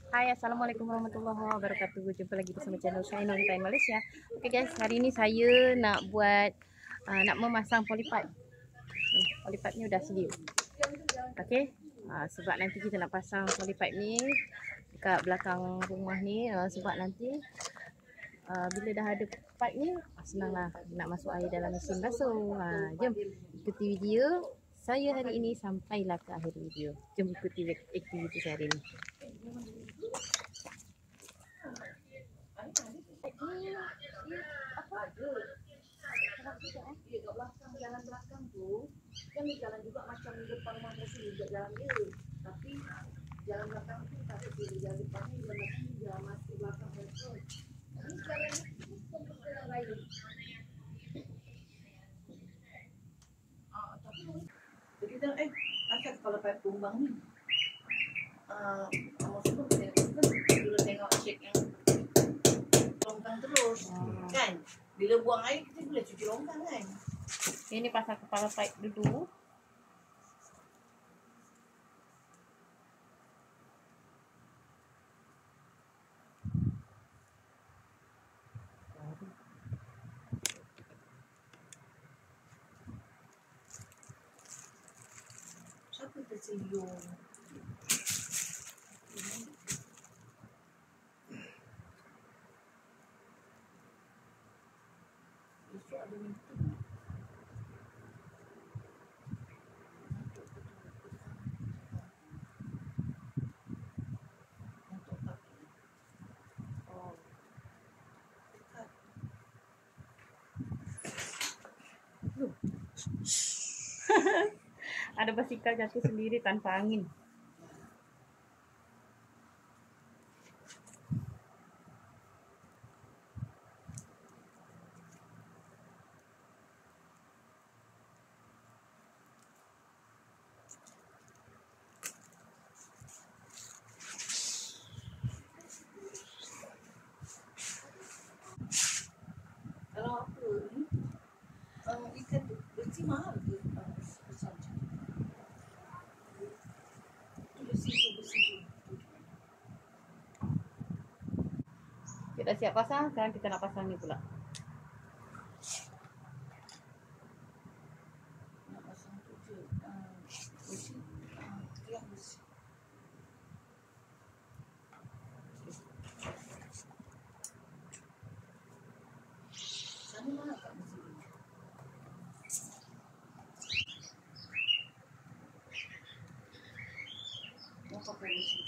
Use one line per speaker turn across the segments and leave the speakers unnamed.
Hai, Assalamualaikum warahmatullahi wabarakatuh. Jumpa lagi bersama channel saya Nuri Time Malaysia. Okay guys, hari ni saya nak buat nak memasang polypipe. Polypipe ni dah sedia. Okay, sebab nanti kita nak pasang polypipe ni dekat belakang rumah ni, sebab nanti bila dah ada pipe ni senanglah nak masuk air dalam mesin basuh. Jom ikuti video saya hari ini sampailah ke akhir video. Jom ikuti aktiviti saya hari ini. Jalan belakang tu kan jalan juga macam depan rumah saya juga jalan dia, tapi jalan belakang tu tak ada jalan depan ni, jalan belakang ni jalan masuk belakang tu. Ini jalan ni tempat jalan lain. Tapi jadi dah asal kalau pakai tumbang ni. Maksudnya kita tengok cek yang longkang terus kan. Bila buang air kita boleh cuci longkang kan. Ini pasang kepala pipe dulu. Siapa tersenyum? Besok ada meeting. Ada basikal jatuh sendiri tanpa angin. Kalau apa ni, ikan tu bersih mahal ke? Besar macam ni. Bersih tu. Kita siap pasang, sekarang kita nak pasang ni pula. Nak pasang tu je. Bersih. Tiap bersih. Sana mana tak bersih? Mau pakai bersih.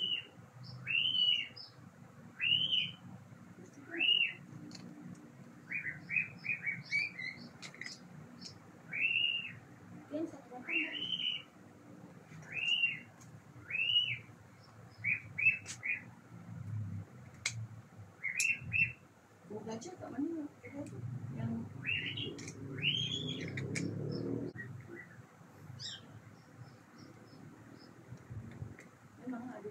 Gajah kat mana? Yang memang ada.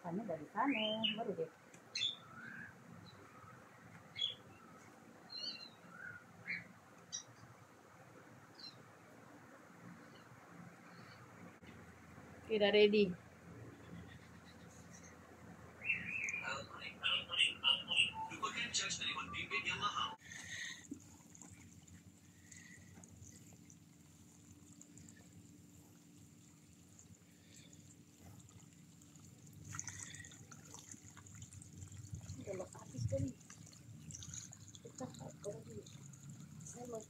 Sana dari sana baru deh. Okay, dah ready. Habis kali. Pecah apa lagi? Saya mau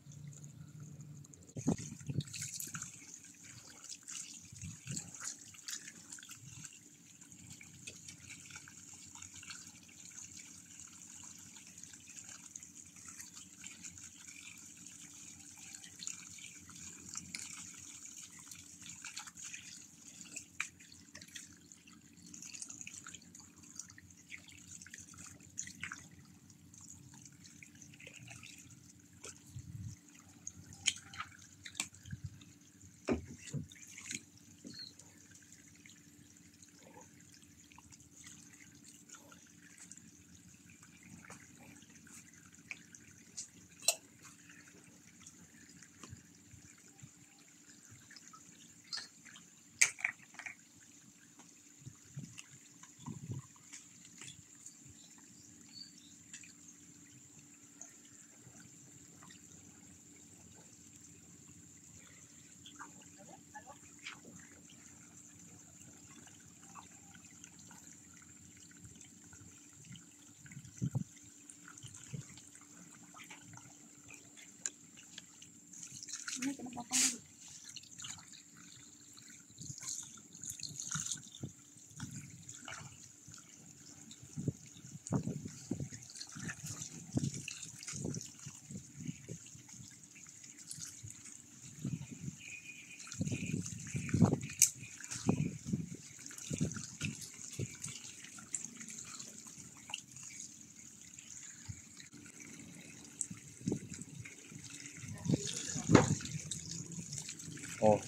Oh.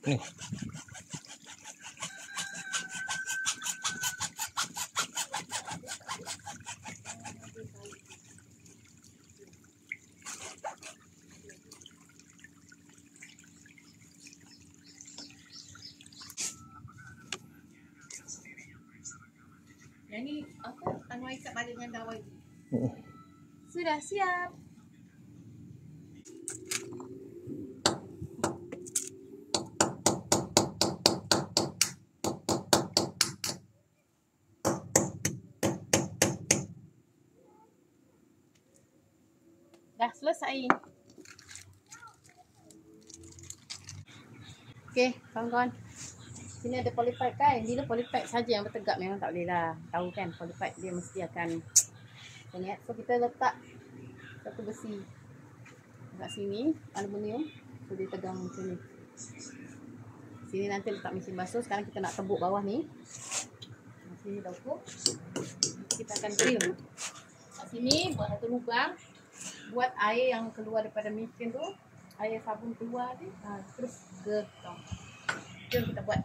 Nih.
Yang ni apa? Anu ikat balik dengan dawai. Sudah siap. Dah selesai. Okey, kawan-kawan. Sini ada polypipe kan. Bila polypipe saja yang bertegak memang tak boleh lah. Tahu kan polypipe dia mesti akan macam. So kita letak satu besi kat sini, aluminium. So dia tegang macam ni. Sini nanti letak mesin basuh. Sekarang kita nak tebuk bawah ni. Sini dah ukur. Kita akan drill. Kat sini buat satu lubang. Buat air yang keluar daripada mesin tu, air sabun keluar ni, terus getong. Itu yang kita buat.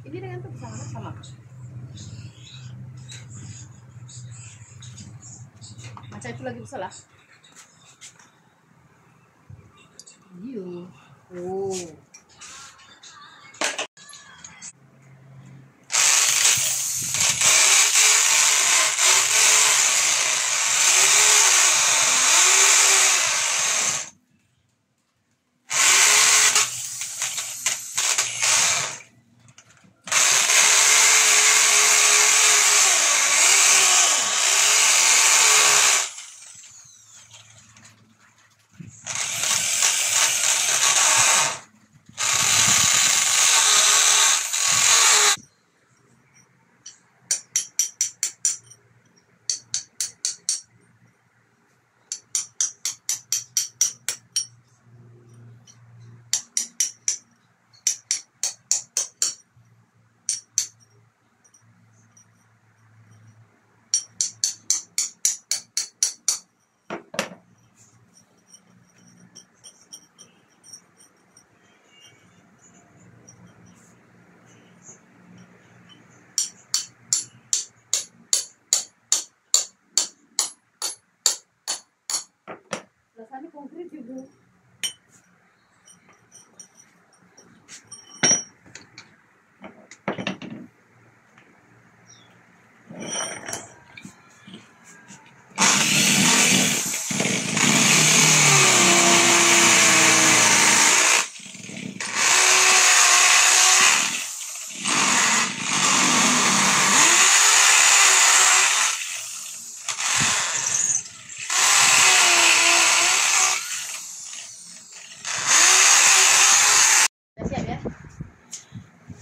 Ini dengan tu sama. Macam itu lagi besar lah. You. Oh. Rasanya konkret juga.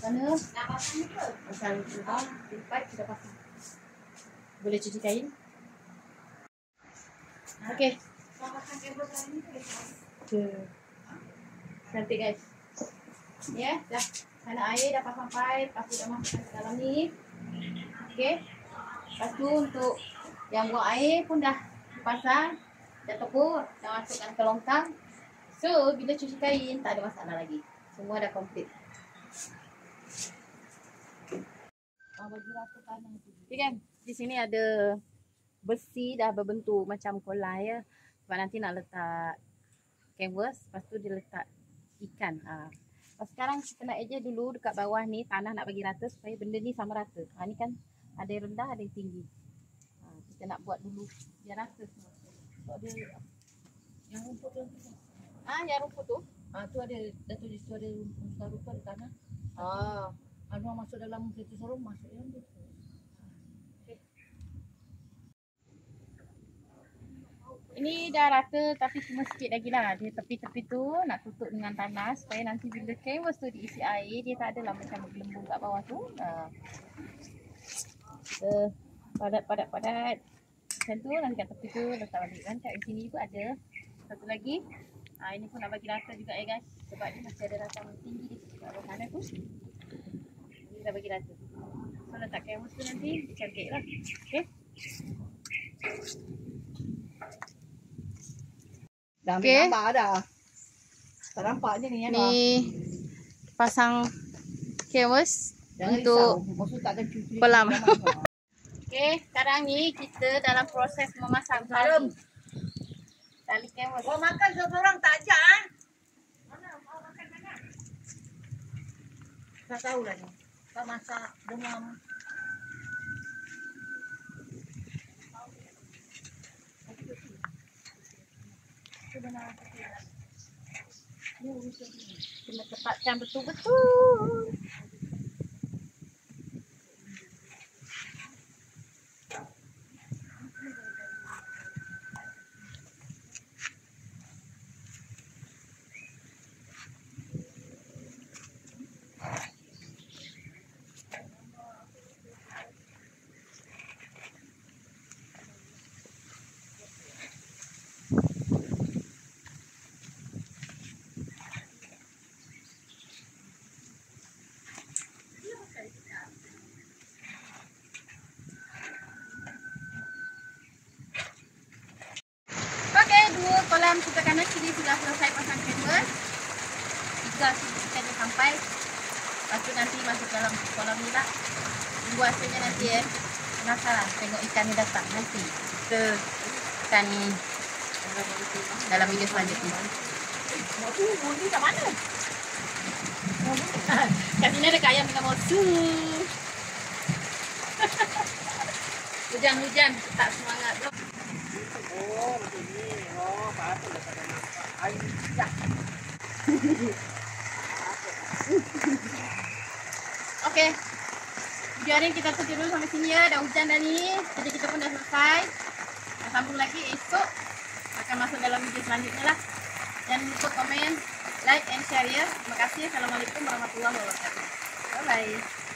Mana nak pasang ni ke? Pasang lubang, pipe kita pasang. Boleh cuci kain. Okey. Pasang kabel ni ke? Cantik guys. Ya, dah. Sana air dah pasang pipe, aku dah masukkan ke dalam ni. Okey. Lepas tu untuk yang buang air pun dah pasang, dah tepuk, dah masukkan ke longkang. So, bila cuci kain tak ada masalah lagi. Semua dah komplit. Bagi rata tanah tu. Okay kan? Di sini ada besi dah berbentuk macam kolah ya. Sebab nanti nak letak canvas, lepas tu dia letak ikan. Sekarang kita nak eja dulu dekat bawah ni, tanah nak bagi rata supaya benda ni sama rata. Ni kan ada yang rendah, ada yang tinggi. Kita nak buat dulu biar rata semua. So dia yang rumput tu. Yang rumput tu? Tu ada dah tulis tu ada rumput tanah.
anu masuk dalam situ sorong masuk ya.
Ini dah rata tapi cuma sikit lagi lah. Dia tepi-tepi tu nak tutup dengan tanah supaya nanti bila canvas tu diisi air dia tak adalah macam bergelembung kat bawah tu. Kita padat-padat macam tu, nanti kat tepi tu letak balik. Nanti kat sini pun ada satu lagi. Ini pun nak bagi rata juga ya guys. Sebab dia masih ada rata tinggi di bawah sana tu. Ini dah bagi rata. So letak canvas tu nanti dia cantik lah. Okay.
Dah ambil
Okay.
gambar dah. Tak nampak je ni.
Ni pasang canvas
Jangan
untuk
risau. Maksud tak akan cuci.
pelam. Okay, sekarang ni kita dalam proses memasang tali canvas.
Kau makan seorang tak ajak ah? Mana? Mau makan mana? Tak tahulah ni. Kau masak dengan
Kena tepatkan betul-betul. Okey, 2 kolam sebelah kanan kiri sudah selesai pasang canvas. 3 sini kita dah sampai. Lepas tu nanti masuk dalam kolam ni lah. Tunggu hasilnya nanti penasaran tengok ikan ni datang nanti. Kita akan dalam video selanjutnya.
Mosu bunyi kat mana?
Kat sini ada ayam dengan mosu. Hujan-hujan tak semangat tu.
Oh, macam ni. Oh, patut dah tak ada nampak. Air dah.
Okey. Video hari ni kita tutup dulu sampai sini ya. Dah hujan dah ni. Kerja kita pun dah selesai. Dah sambung lagi esok. Akan masuk dalam video selanjutnya lah. Jangan lupa komen, like and share ya. Terima kasih. Assalamualaikum warahmatullahi wabarakatuh. Bye bye.